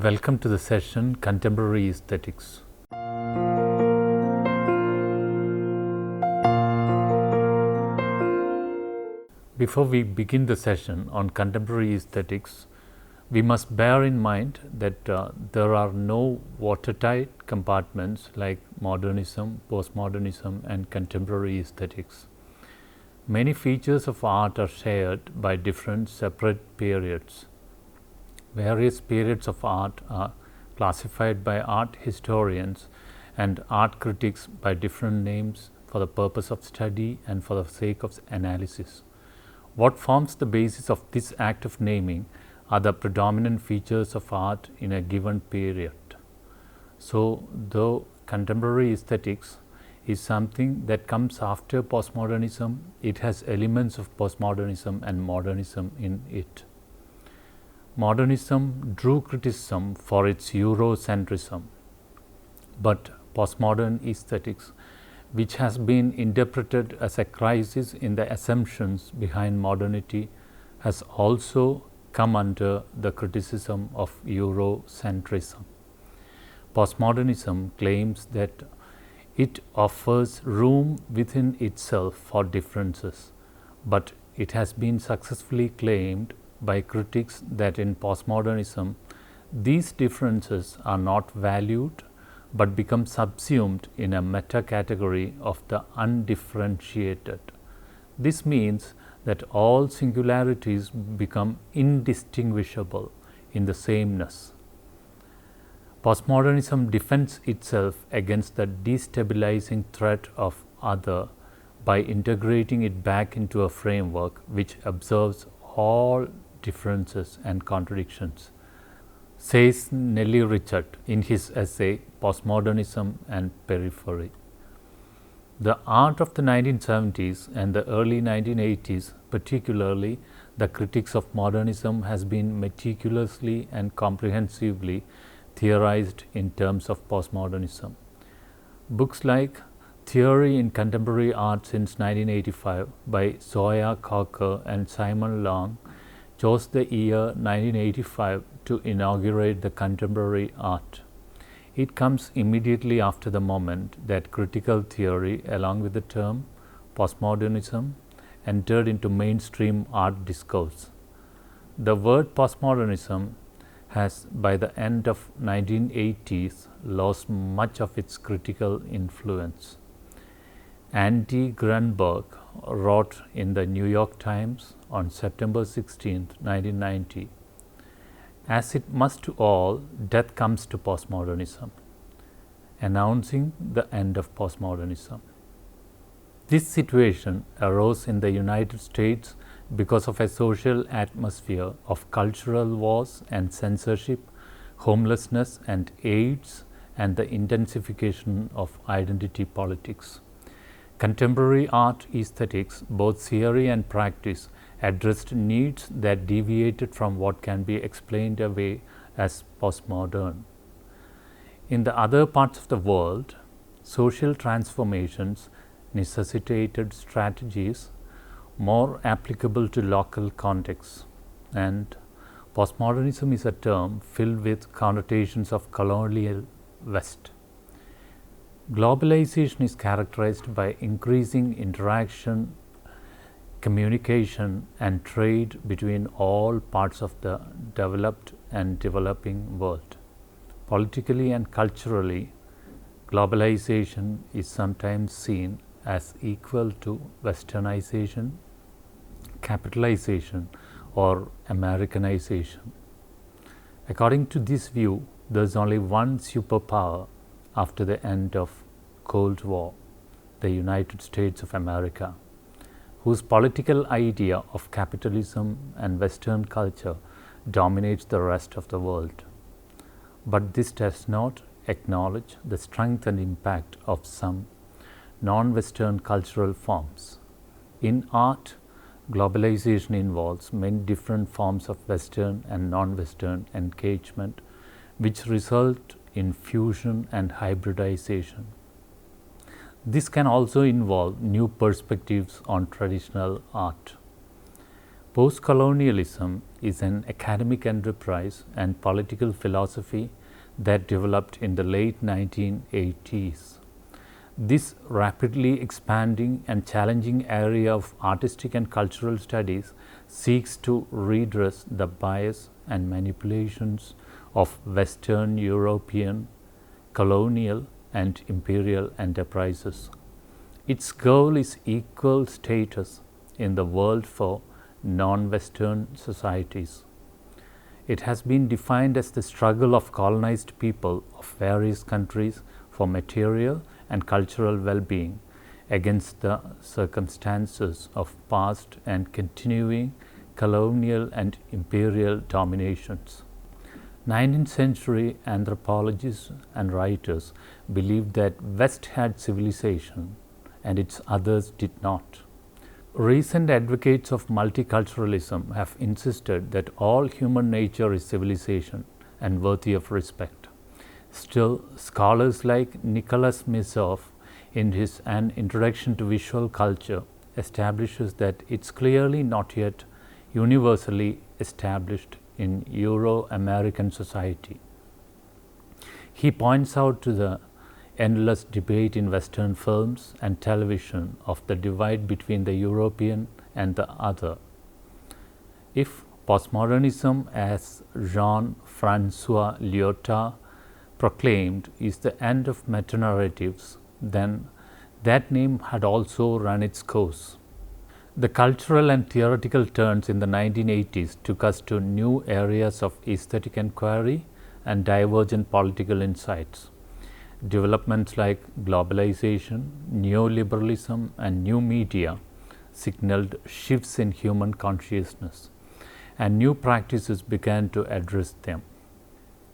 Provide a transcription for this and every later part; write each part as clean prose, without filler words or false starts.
Welcome to the session Contemporary Aesthetics. Before we begin the session on contemporary aesthetics, we must bear in mind that there are no watertight compartments like modernism, postmodernism, and contemporary aesthetics. Many features of art are shared by different separate periods. Various periods of art are classified by art historians and art critics by different names for the purpose of study and for the sake of analysis. What forms the basis of this act of naming are the predominant features of art in a given period. So, though contemporary aesthetics is something that comes after postmodernism, it has elements of postmodernism and modernism in it. Modernism drew criticism for its Eurocentrism, but postmodern aesthetics, which has been interpreted as a crisis in the assumptions behind modernity, has also come under the criticism of Eurocentrism. Postmodernism claims that it offers room within itself for differences, but it has been successfully claimed by critics that in postmodernism, these differences are not valued but become subsumed in a meta category of the undifferentiated. This means that all singularities become indistinguishable in the sameness. Postmodernism defends itself against the destabilizing threat of other by integrating it back into a framework which observes all differences and contradictions, says Nellie Richard in his essay Postmodernism and Periphery. The art of the 1970s and the early 1980s, particularly the critics of modernism, has been meticulously and comprehensively theorized in terms of postmodernism. Books like Theory in Contemporary Art since 1985 by Zoya Coker and Simon Long chose the year 1985 to inaugurate the contemporary art. It comes immediately after the moment that critical theory, along with the term postmodernism, entered into mainstream art discourse. The word postmodernism has, by the end of 1980s, lost much of its critical influence. Andy Grunberg wrote in the New York Times on September 16, 1990, "As it must to all, death comes to postmodernism," announcing the end of postmodernism. This situation arose in the United States because of a social atmosphere of cultural wars and censorship, homelessness and AIDS, and the intensification of identity politics. Contemporary art aesthetics, both theory and practice, addressed needs that deviated from what can be explained away as postmodern. In the other parts of the world, social transformations necessitated strategies more applicable to local contexts, and postmodernism is a term filled with connotations of colonial West. Globalization is characterized by increasing interaction, communication, and trade between all parts of the developed and developing world. Politically and culturally, globalization is sometimes seen as equal to westernization, capitalization, or Americanization. According to this view, there is only one superpower after the end of Cold War, the United States of America, whose political idea of capitalism and Western culture dominates the rest of the world. But this does not acknowledge the strength and impact of some non-Western cultural forms. In art, globalization involves many different forms of Western and non-Western engagement, which result in fusion and hybridization. This can also involve new perspectives on traditional art. Post-colonialism is an academic enterprise and political philosophy that developed in the late 1980s. This rapidly expanding and challenging area of artistic and cultural studies seeks to redress the bias and manipulations of Western European colonial and imperial enterprises. Its goal is equal status in the world for non-Western societies. It has been defined as the struggle of colonized people of various countries for material and cultural well-being against the circumstances of past and continuing colonial and imperial dominations. 19th century anthropologists and writers believed that West had civilization and its others did not. Recent advocates of multiculturalism have insisted that all human nature is civilization and worthy of respect. Still, scholars like Nicholas Missoff, in his An Introduction to Visual Culture, establishes that it's clearly not yet universally established in Euro-American society. He points out to the endless debate in Western films and television of the divide between the European and the other. If postmodernism, as Jean-Francois Lyotard proclaimed, is the end of meta-narratives, then that name had also run its course. The cultural and theoretical turns in the 1980s took us to new areas of aesthetic inquiry and divergent political insights. Developments like globalization, neoliberalism, and new media signaled shifts in human consciousness, and new practices began to address them.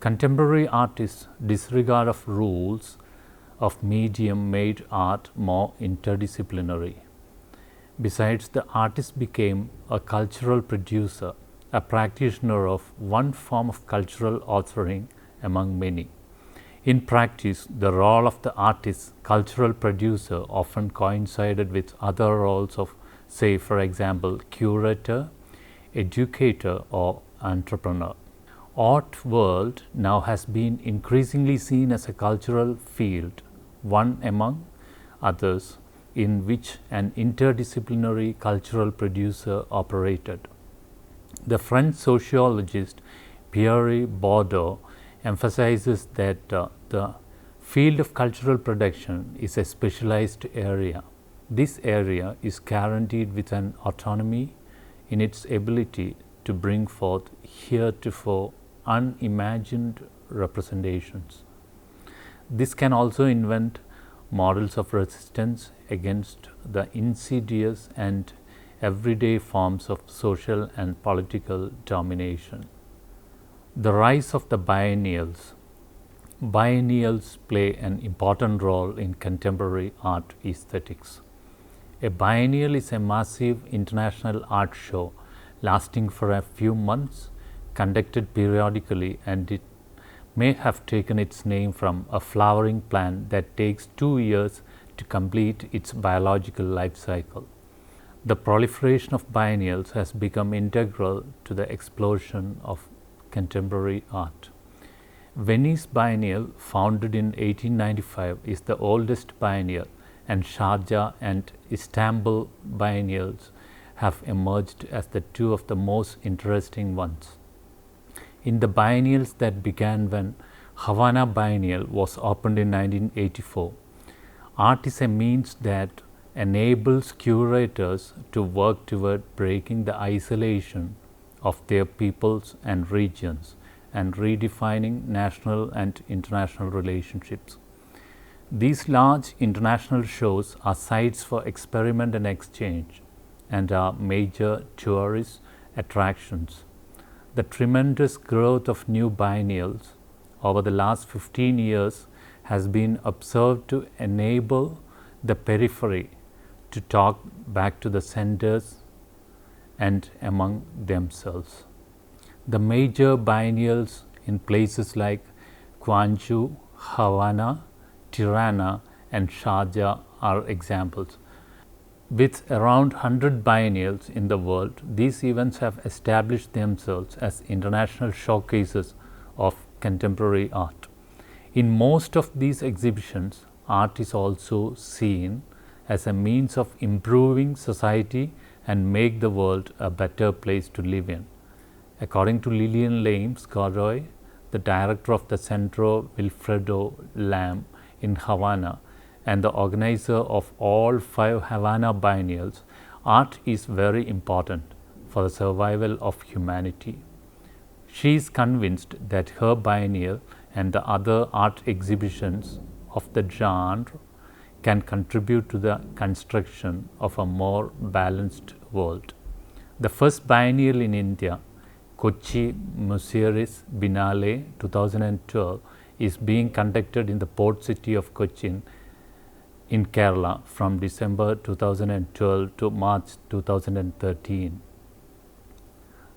Contemporary artists' disregard of rules of medium made art more interdisciplinary. Besides, the artist became a cultural producer, a practitioner of one form of cultural authoring among many. In practice, the role of the artist, cultural producer, often coincided with other roles of, say, for example, curator, educator, or entrepreneur. Art world now has been increasingly seen as a cultural field, one among others, in which an interdisciplinary cultural producer operated. The French sociologist Pierre Bourdieu emphasizes that the field of cultural production is a specialized area. This area is guaranteed with an autonomy in its ability to bring forth heretofore unimagined representations. This can also invent models of resistance against the insidious and everyday forms of social and political domination. The rise of the biennials. Biennials play an important role in contemporary art aesthetics. A biennial is a massive international art show lasting for a few months, conducted periodically, and it may have taken its name from a flowering plant that takes 2 years to complete its biological life cycle. The proliferation of biennials has become integral to the explosion of contemporary art. Venice Biennial, founded in 1895, is the oldest biennial, and Sharjah and Istanbul biennials have emerged as the two of the most interesting ones. In the biennials that began when Havana Biennial was opened in 1984, art is a means that enables curators to work toward breaking the isolation of their peoples and regions and redefining national and international relationships. These large international shows are sites for experiment and exchange and are major tourist attractions. The tremendous growth of new biennials over the last 15 years has been observed to enable the periphery to talk back to the centers and among themselves. The major biennials in places like Gwangju, Havana, Tirana, and Sharjah are examples. With around 100 biennials in the world, these events have established themselves as international showcases of contemporary art. In most of these exhibitions, art is also seen as a means of improving society and make the world a better place to live in. According to Lillian Lames-Garoy, the director of the Centro Wilfredo Lam in Havana and the organizer of all 5 Havana biennials, art is very important for the survival of humanity. She is convinced that her biennial and the other art exhibitions of the genre can contribute to the construction of a more balanced world. The first biennial in India, Kochi Museeris Biennale 2012, is being conducted in the port city of Cochin in Kerala from December 2012 to March 2013.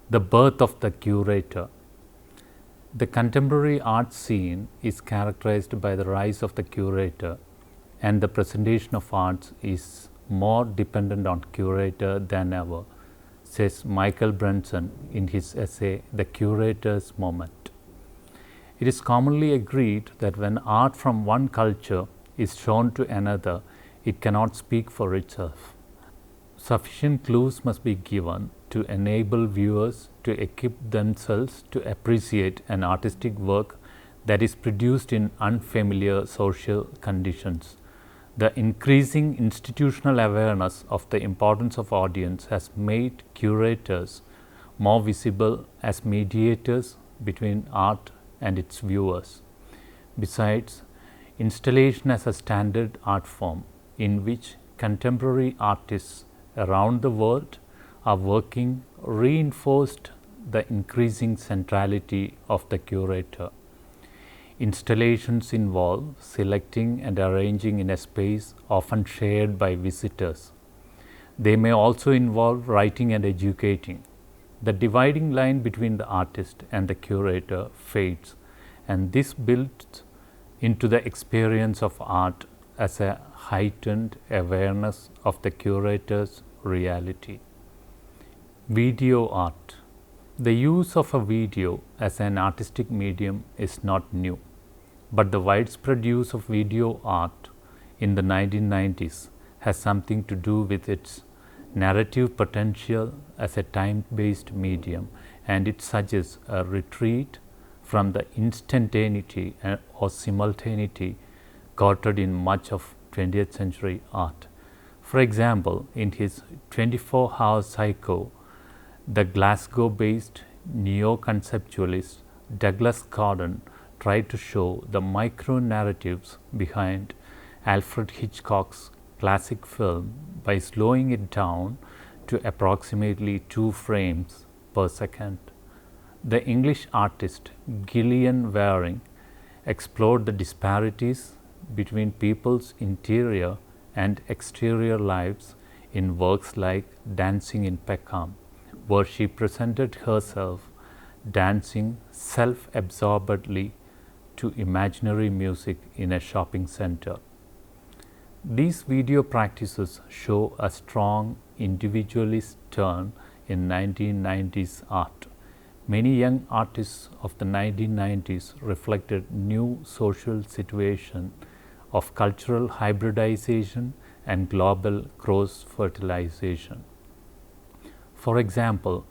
The birth of the curator. The contemporary art scene is characterized by the rise of the curator, and the presentation of arts is more dependent on curator than ever, says Michael Brunson in his essay The Curator's Moment. It is commonly agreed that when art from one culture is shown to another, it cannot speak for itself. Sufficient clues must be given to enable viewers to equip themselves to appreciate an artistic work that is produced in unfamiliar social conditions. The increasing institutional awareness of the importance of audience has made curators more visible as mediators between art and its viewers. Besides, installation as a standard art form in which contemporary artists around the world are working reinforced the increasing centrality of the curator. Installations involve selecting and arranging in a space often shared by visitors. They may also involve writing and educating. The dividing line between the artist and the curator fades, and this builds into the experience of art as a heightened awareness of the curator's reality. Video art. The use of a video as an artistic medium is not new, but the widespread use of video art in the 1990s has something to do with its narrative potential as a time-based medium, and it suggests a retreat from the instantaneity or simultaneity courted in much of 20th century art. For example, in his 24-Hour Psycho, the Glasgow-based neo-conceptualist Douglas Gordon tried to show the micro-narratives behind Alfred Hitchcock's classic film by slowing it down to approximately 2 frames per second. The English artist Gillian Wearing explored the disparities between people's interior and exterior lives in works like Dancing in Peckham, where she presented herself dancing self-absorbedly to imaginary music in a shopping center. These video practices show a strong individualist turn in 1990s art. Many young artists of the 1990s reflected new social situation of cultural hybridization and global cross-fertilization. For example,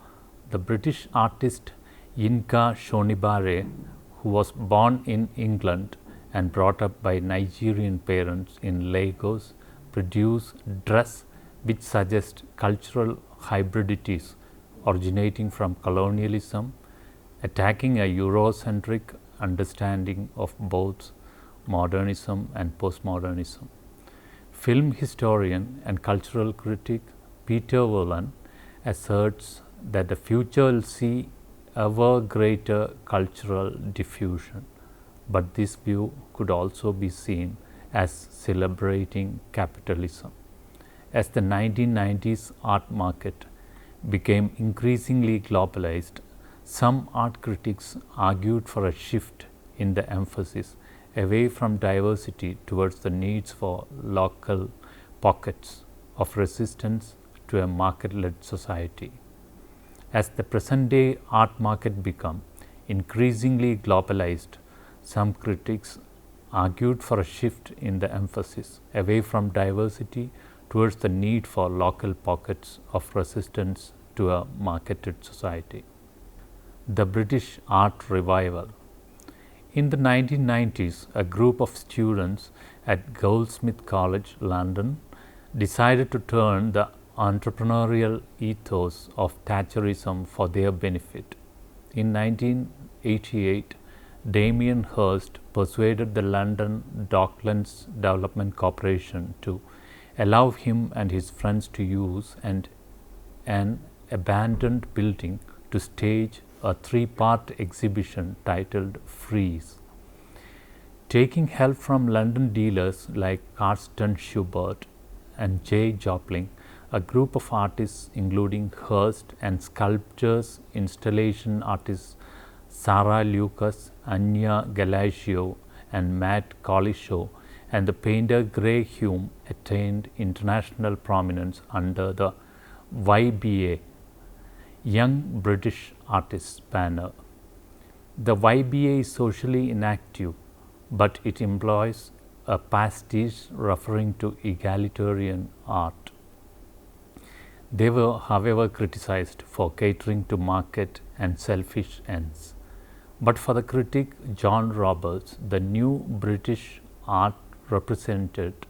the British artist Yinka Shonibare, who was born in England and brought up by Nigerian parents in Lagos, produced dress which suggest cultural hybridities originating from colonialism, attacking a Eurocentric understanding of both modernism and postmodernism. Film historian and cultural critic Peter Woolen asserts that the future will see ever greater cultural diffusion, but this view could also be seen as celebrating capitalism. As the 1990s art market became increasingly globalized, some art critics argued for a shift in the emphasis away from diversity towards the needs for local pockets of resistance to a market-led society. As the present-day art market became increasingly globalized, some critics argued for a shift in the emphasis away from diversity towards the need for local pockets of resistance to a marketed society. The British Art Revival. In the 1990s, a group of students at Goldsmith College, London, decided to turn the entrepreneurial ethos of Thatcherism for their benefit. In 1988, Damien Hirst persuaded the London Docklands Development Corporation to allow him and his friends to use an abandoned building to stage a three-part exhibition titled Freeze. Taking help from London dealers like Carsten Schubert and Jay Jopling, a group of artists including Hirst and sculptors, installation artists Sarah Lucas, Anya Galacio and Matt Collishaw, and the painter Gray Hume attained international prominence under the YBA, Young British Artists banner. The YBA is socially inactive, but it employs a pastiche referring to egalitarian art. They were, however, criticized for catering to market and selfish ends. But for the critic John Roberts, the new British art represented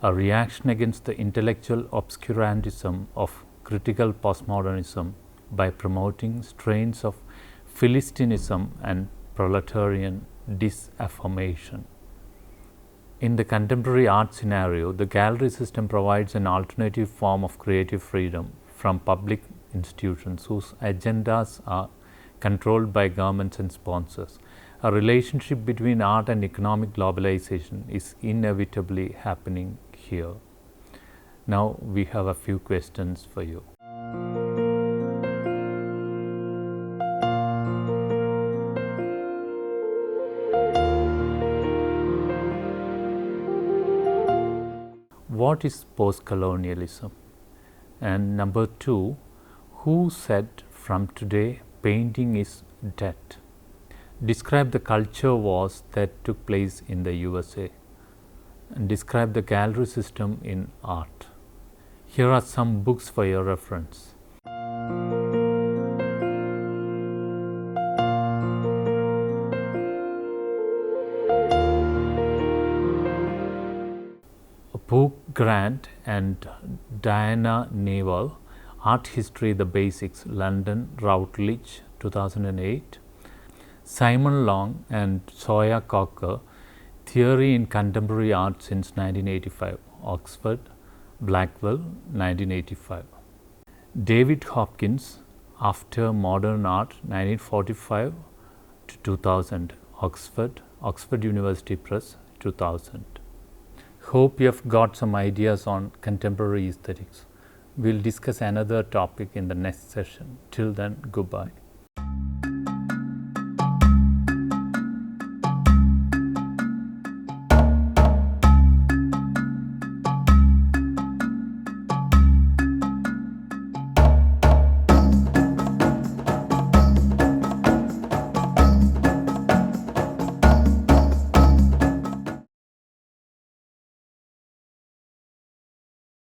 a reaction against the intellectual obscurantism of critical postmodernism by promoting strains of Philistinism and proletarian disaffirmation. In the contemporary art scenario, the gallery system provides an alternative form of creative freedom from public institutions whose agendas are controlled by governments and sponsors. A relationship between art and economic globalization is inevitably happening here. Now we have a few questions for you. What is post-colonialism? And number 2, who said from today painting is dead? Describe the culture wars that took place in the USA and describe the gallery system in art. Here are some books for your reference. Hugh Grant and Diana Neval, Art History The Basics, London, Routledge, 2008. Simon Long and Zoya Cocker, Theory in Contemporary Art since 1985, Oxford, Blackwell, 1985. David Hopkins, After Modern Art, 1945 to 2000, Oxford, Oxford University Press, 2000. Hope you have got some ideas on contemporary aesthetics. We'll discuss another topic in the next session. Till then, goodbye.